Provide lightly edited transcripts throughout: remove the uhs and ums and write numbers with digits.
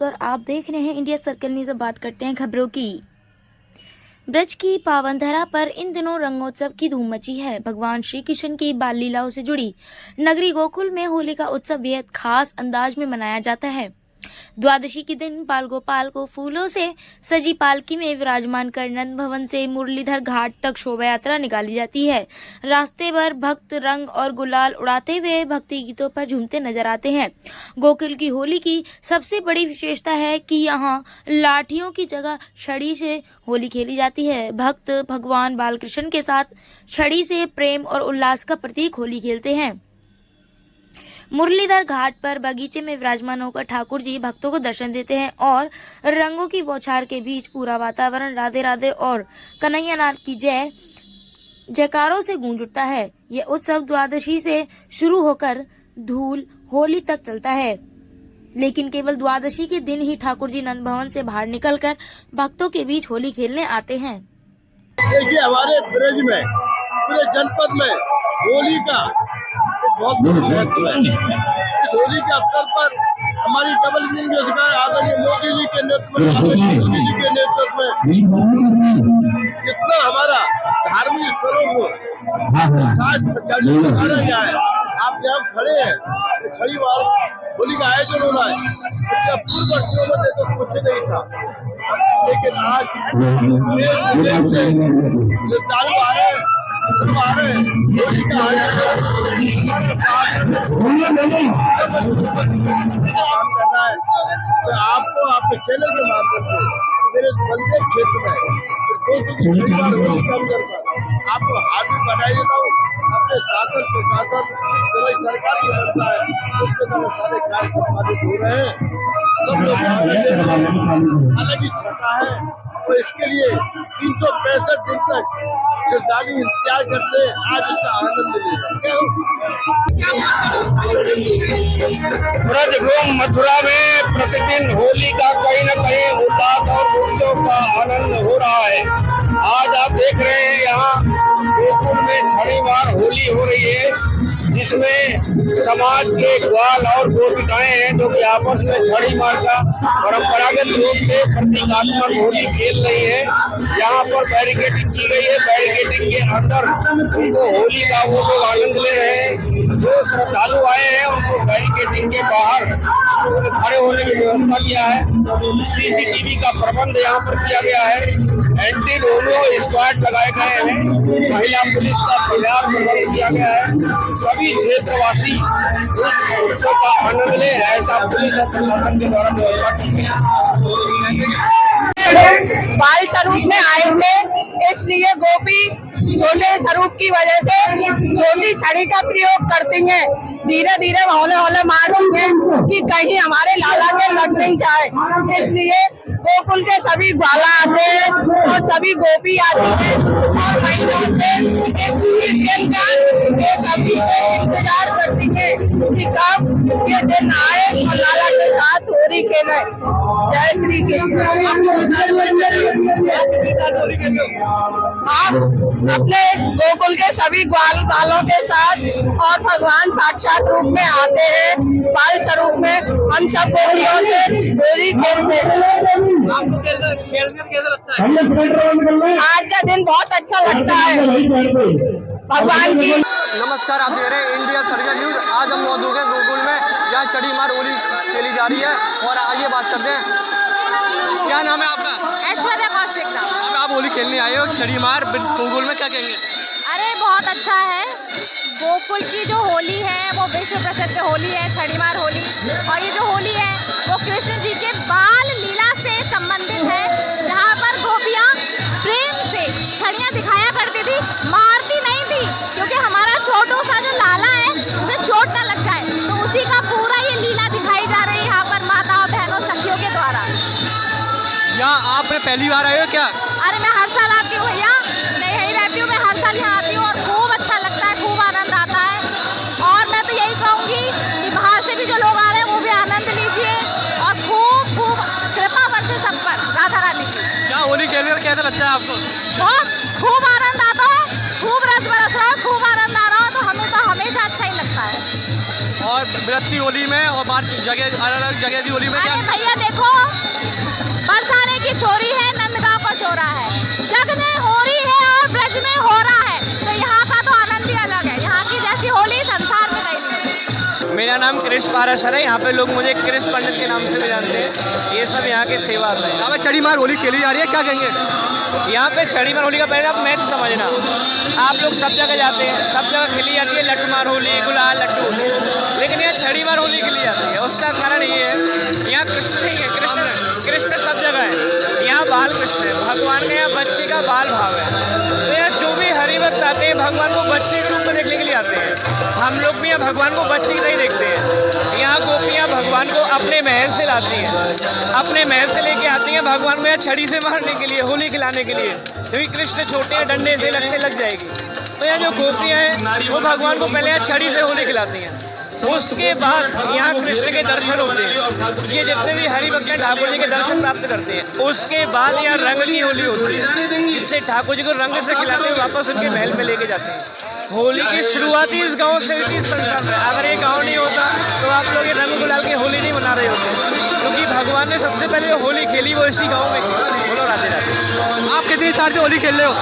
और आप देख रहे हैं इंडिया सर्कल न्यूज़। अब बात करते हैं खबरों की। ब्रज की पावन धरा पर इन दिनों रंगोत्सव की धूम मची है। भगवान श्री कृष्ण की बाल लीलाओं से जुड़ी नगरी गोकुल में होली का उत्सव बेहद खास अंदाज में मनाया जाता है। द्वादशी के दिन बाल गोपाल को फूलों से सजी पालकी में विराजमान कर नंद भवन से मुरलीधर घाट तक शोभा यात्रा निकाली जाती है। रास्ते भर भक्त रंग और गुलाल उड़ाते हुए भक्ति गीतों पर झूमते नजर आते हैं। गोकुल की होली की सबसे बड़ी विशेषता है कि यहाँ लाठियों की जगह छड़ी से होली खेली जाती है। भक्त भगवान बालकृष्ण के साथ छड़ी से प्रेम और उल्लास का प्रतीक होली खेलते हैं। मुरलीधर घाट पर बगीचे में विराजमान होकर ठाकुर जी भक्तों को दर्शन देते हैं और रंगों की बौछार के बीच पूरा वातावरण राधे राधे और कन्हैया लाल की जय जयकारों से गूंज उठता है। यह उत्सव द्वादशी से शुरू होकर धूल होली तक चलता है, लेकिन केवल द्वादशी के दिन ही ठाकुर जी नंद भवन से बाहर निकलकर भक्तों के बीच होली खेलने आते हैं। देखिए, हमारे ब्रज में पूरे जनपद में होली का बहुत महत्व है। इस होली के अवसर पर हमारी डबल इंजन जो सरकार आदरणीय मोदी जी के नेतृत्व में जितना हमारा धार्मिक स्थलों को दिखाया गया है। आप यहाँ खड़े हैं, छड़ी बार होली का आयोजन हो रहा है। इससे पूर्व में तो कुछ नहीं था, लेकिन आज से श्रद्धालु आ रहे हैं, होली का काम करना है। तो आपको आपके चैनल के माध्यम से मेरे बंदे क्षेत्र में होली कम कर आपको हार्दिक बधाई देता हूँ। अपने शासन प्रशासन जो भाई सरकार की बनता है उसके द्वारा सारे कार्य संपादित हो रहे हैं। सब लोग अलग ही छटा है, तो इसके लिए 365 दिन तक श्रद्धालु इंतजार करते हैं। आज इसका आनंद ले ब्रज भूमि मथुरा में प्रतिदिन होली का कहीं न कहीं उल्लास और उत्सव का आनंद हो रहा है। आज आप देख रहे हैं यहाँ गोकुल में छड़ीवार होली हो रही है, जिसमें समाज के ग्वाल और गोपिकाएं हैं जो कि आपस में छड़ी मार का परंपरागत रूप से प्रतीकात्मक होली खेल रही है। यहाँ पर बैरिकेडिंग की गई है। बैरिकेडिंग के अंदर उनको होली का वो लोग आनंद ले रहे हैं। जो श्रद्धालु आए हैं उनको बैरिकेडिंग के बाहर खड़े होने की व्यवस्था किया है। CCTV का प्रबंध यहाँ पर किया गया है। एंटी डोमियो स्क्वाड लगाए गए हैं। महिला पुलिस का पर्याप्त प्रबंध किया गया है। सभी क्षेत्रवासी इस उत्सव का आनंद ले, ऐसा पुलिस और प्रशासन के द्वारा व्यवस्था की गई है। बाल स्वरूप में आए थे, इसलिए गोपी छोटे स्वरूप की वजह से छोटी छड़ी का प्रयोग करती हैं। धीरे धीरे हौले हौले मारती हैं कि कहीं हमारे लाला के लग नहीं जाए। इसलिए गोकुल के सभी ग्वाला आते हैं और सभी गोपी आती हैं और महीनों से इस दिन का ये सभी से इंतजार करती हैं कि कब ये दिन आए और लाला के साथ होली खेले। जय श्री कृष्ण। आप अपने गोकुल के सभी ग्वाल बालों के साथ और भगवान साक्षात रूप में आते हैं। बाल स्वरूप में हम सब गोपियों से होली खेलते हैं। आज का दिन बहुत अच्छा लगता है भगवान की। नमस्कार, आप देख रहे हैं इंडिया सर्कल न्यूज। आज हम मौजूद हैं गोकुल में, जहाँ छड़ी मार होली खेली जा रही है। और आइए बात करते हैं, क्या नाम है आपका? ऐश्वर्या कौशिक। अब आप होली खेलने आए हो छड़ी मार गोकुल में, क्या कहेंगे? अरे बहुत अच्छा है। गोकुल की जो होली है वो विश्व प्रसिद्ध होली है, छड़ीमार होली। और ये जो होली है वो कृष्ण जी के बाल लीला से संबंधित है, जहाँ पर गोपियाँ प्रेम से छड़ियाँ दिखाया करती थी, मारती नहीं थी, क्योंकि हमारा छोटू सा जो लाला है उसे चोट न लग जाए। तो उसी का पूरा ये लीला दिखाई जा रही है यहाँ पर माताओं बहनों सखियों के द्वारा। यहाँ आपने पहली बार आए हो क्या? अरे मैं हर साल आती हूँ भैया, मैं यहीं रहती हूँ, मैं हर साल यहाँ आती हूँ और खूब अच्छा लगता है, खूब आनंद आता है। और मैं तो यही कहूँगी कि बाहर से भी जो लोग आ रहे हैं वो भी आनंद लीजिए और खूब खूब कृपा बरसे सब पर राधा रानी की। क्या होली खेलकर कैसा लगता है आपको? बहुत खूब आनंद आता है, खूब रस बरस रहा है, खूब आनंद आ रहा है, तो हमें तो हमेशा अच्छा ही लगता है। और बृहत्ती होली में और जगह अलग अलग जगह की होली में क्या अरे भैया देखो, बरसाने की छोरी है, नंदगांव का छोरा है, जग में हो रही है और ब्रज में हो रहा है, तो यहाँ का तो आनंद ही अलग है। यहाँ की जैसी होली संसार में कहीं नहीं। मेरा नाम कृष पाराशर है। यहाँ पे लोग मुझे कृष पंडित के नाम से भी जानते हैं। ये सब यहाँ के सेवा आता है। यहाँ पे छड़ी मार होली खेली जा रही है, क्या कहेंगे? यहाँ पे छड़ी मार होली का पहले आप महत्व समझना। आप लोग सब जगह जाते हैं, सब जगह खेली जाती है लठ मार होली, गुलाल लट्टू, लेकिन यहाँ छड़ी मार होली खेली जाती है। उसका कारण ये है, यहाँ कृष्ण नहीं है, कृष्ण सब जगह है। यहाँ बाल कृष्ण है, भगवान का यहाँ बच्चे का बाल भाव है। तो यहाँ जो भी हरि भक्त आते हैं भगवान को बच्चे के रूप में देखने के लिए आते हैं। हम लोग भी यहाँ भगवान को बच्चे की तरह देखते हैं। यहाँ गोपियाँ भगवान को अपने महल से लाती हैं, अपने महल से लेके आती हैं भगवान को यहाँ छड़ी से मारने के लिए, होली खिलाने के लिए, क्योंकि कृष्ण छोटे हैं, डंडे से लग जाएगी। तो यहाँ जो गोपियाँ हैं वो भगवान को पहले यहाँ छड़ी से होली खिलाती हैं। उसके बाद यहाँ कृष्ण के दर्शन होते हैं। ये जितने भी हरि भक्त हैं ठाकुर जी के दर्शन प्राप्त करते हैं। उसके बाद यहाँ रंग की होली होती है, जिससे ठाकुर जी को रंग से खिलाते हुए वापस उनके महल में लेके जाते हैं। होली की शुरुआत ही इस गांव से हुई थी, इस संसार में। अगर ये गांव नहीं होता तो आप लोग ये रंग गुलाल की होली नहीं मना रहे होते, क्योंकि भगवान ने सबसे पहले जो होली खेली वो इसी गांव में खेली। बोलो राधे राधे। आप कितनी साल से होली खेल रहे हो?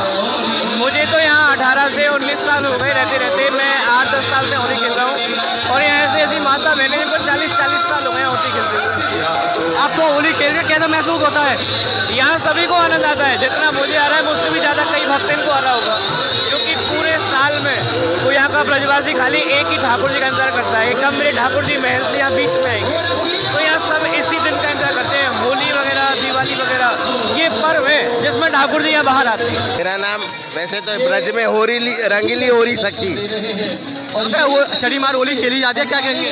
मुझे तो यहाँ 18 से 19 साल हो गए रहते। मैं 8-10 साल से होली खेल रहा हूँ, और यहाँ ऐसी माता बहने जिनको 40-40 साल हो गए होली खेलते। आपको होली खेल के कैसा महसूस होता है? यहाँ सभी को आनंद आता है। जितना मुझे आ रहा है मुझसे भी ज़्यादा कई भक्त इनको आ रहा होगा, क्योंकि पूरे साल में वो यहाँ का ब्रजवासी खाली एक ही ठाकुर जी का इंतजार करता है। कब मेरे ठाकुर जी महल से यहाँ बीच में आएंगे, तो यहाँ सब इसी दिन का इंतजार करते हैं। होली वगैरह, दिवाली वगैरह, ये पर्व है जिसमें ठाकुर जी यहाँ बाहर आते हैं। मेरा नाम वैसे तो ब्रज में होली रंगीली हो रही सखी। वो छड़ी मार होली खेली जाती है, क्या कहेंगे?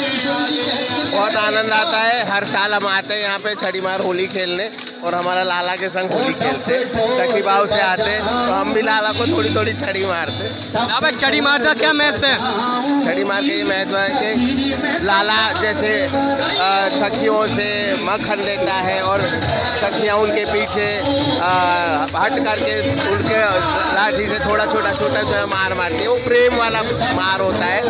बहुत आनंद आता है। हर साल हम आते हैं यहाँ पे छड़ी मार होली खेलने, और हमारा लाला के संग होली खेलते, सखी भाव से आते, तो हम भी लाला को थोड़ी थोड़ी छड़ी मारते। अब छड़ी मार का क्या महत्व है? छड़ी मार के ये महत्व है कि लाला जैसे सखियों से मक्खन लेता है, और सखियाँ उनके पीछे हट करके उनके लाठी से थोड़ा छोटा मार मारती है। वो प्रेम वाला मार होता है,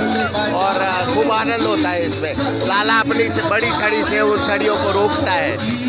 और खूब आनंद होता है इसमें। लाला अपनी बड़ी छड़ी से उन छड़ियों को रोकता है।